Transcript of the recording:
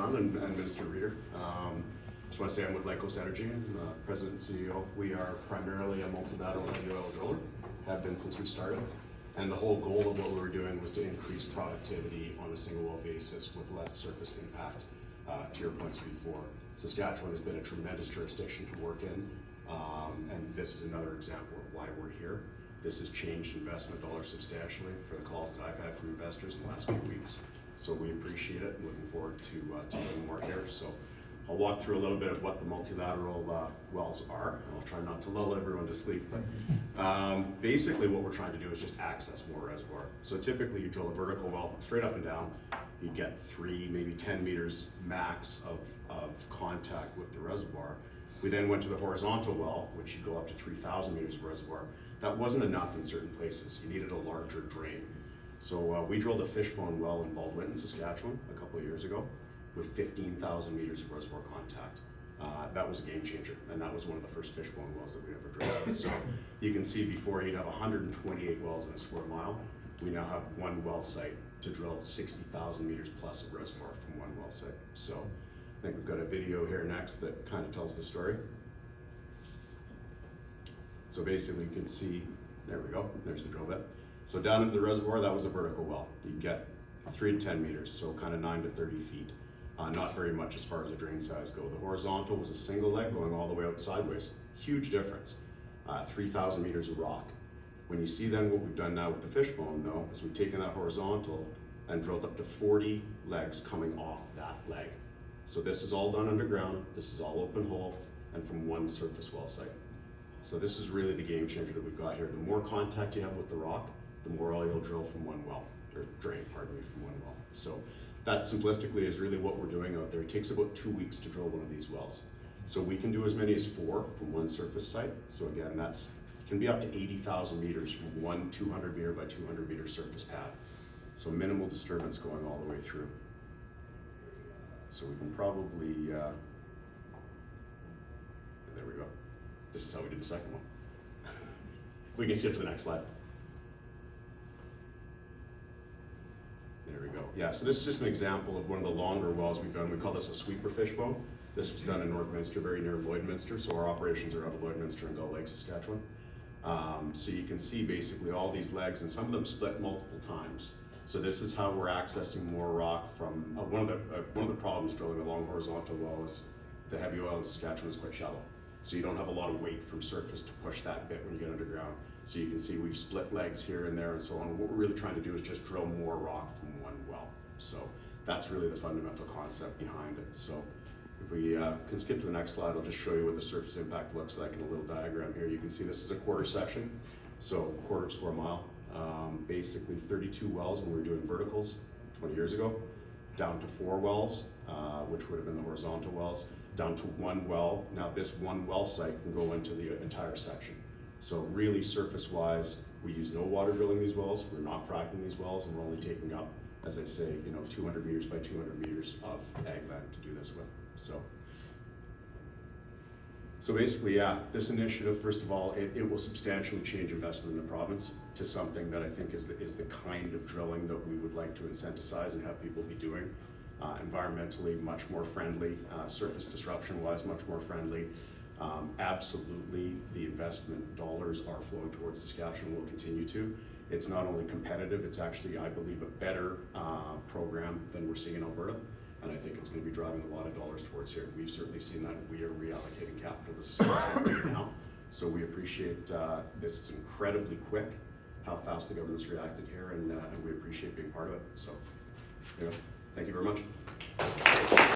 John and Minister Reader. Just want to say I'm with Lycos Energy, I'm President and CEO. We are primarily a multilateral heavy oil driller, have been since we started. And the whole goal of what we were doing was to increase productivity on a single well basis with less surface impact. To your points before, Saskatchewan has been a tremendous jurisdiction to work in, and this is another example of why we're here. This has changed investment dollars substantially for the calls that I've had from investors in the last few weeks. So we appreciate it and looking forward to doing more here. So I'll walk through a little bit of what the multilateral wells are. I'll try not to lull everyone to sleep, but basically what we're trying to do is just access more reservoir. So typically you drill a vertical well straight up and down, you get 3, maybe 10 meters max of contact with the reservoir. We then went to the horizontal well, which you go up to 3,000 meters of reservoir. That wasn't enough in certain places. You needed a larger drain. So we drilled a fishbone well in Baldwin, Saskatchewan, a couple of years ago with 15,000 meters of reservoir contact. That was a game changer, and that was one of the first fishbone wells that we ever drilled. So you can see before you'd have 128 wells in a square mile. We now have one well site to drill 60,000 meters plus of reservoir from one well site. So I think we've got a video here next that kind of tells the story. So basically you can see, there we go, there's the drill bit. So down into the reservoir, that was a vertical well. You get 3 to 10 meters, so kind of 9 to 30 feet. Not very much as far as the drain size go. The horizontal was a single leg going all the way out sideways. Huge difference, 3,000 meters of rock. When you see then what we've done now with the fishbone though, is we've taken that horizontal and drilled up to 40 legs coming off that leg. So this is all done underground, this is all open hole, and from one surface well site. So this is really the game changer that we've got here. The more contact you have with the rock, the more oil you'll drill from one well, or drain, pardon me, from one well. So that simplistically is really what we're doing out there. It takes about 2 weeks to drill one of these wells. So we can do as many as 4 from one surface site. So again, that's can be up to 80,000 meters from one 200 meter by 200 meter surface pad. So minimal disturbance going all the way through. So we can probably, there we go. This is how we did the second one. We can skip to the next slide. There we go. Yeah, so this is just an example of one of the longer wells we've done. We call this a sweeper fishbone. This was done in Northminster, very near Lloydminster. So our operations are out of Lloydminster and Gull Lake, Saskatchewan. So you can see basically all these legs, and some of them split multiple times. So this is how we're accessing more rock from, one of the problems drilling a long horizontal well is the heavy oil in Saskatchewan is quite shallow. So you don't have a lot of weight from surface to push that bit when you get underground. So you can see we've split legs here and there and so on. What we're really trying to do is just drill more rock from one well. So that's really the fundamental concept behind it. So if we can skip to the next slide, I'll just show you what the surface impact looks like in a little diagram here. You can see this is a quarter section, so quarter square mile. Basically 32 wells when we were doing verticals 20 years ago, down to 4 wells, which would have been the horizontal wells, down to 1 well. Now this 1 well site can go into the entire section. So really surface-wise, we use no water drilling these wells, we're not fracking these wells, and we're only taking up, as I say, 200 meters by 200 meters of ag land to do this with. So basically, yeah, this initiative, first of all, it will substantially change investment in the province to something that I think is the kind of drilling that we would like to incentivize and have people be doing. Environmentally much more friendly, surface disruption-wise much more friendly. Absolutely, the investment dollars are flowing towards Saskatchewan, will continue to. It's not only competitive, it's actually, I believe, a better program than we're seeing in Alberta. And I think it's going to be driving a lot of dollars towards here. We've certainly seen that. We are reallocating capital to Saskatchewan right now. So we appreciate this is incredibly quick, how fast the government's reacted here, and we appreciate being part of it. So, thank you very much.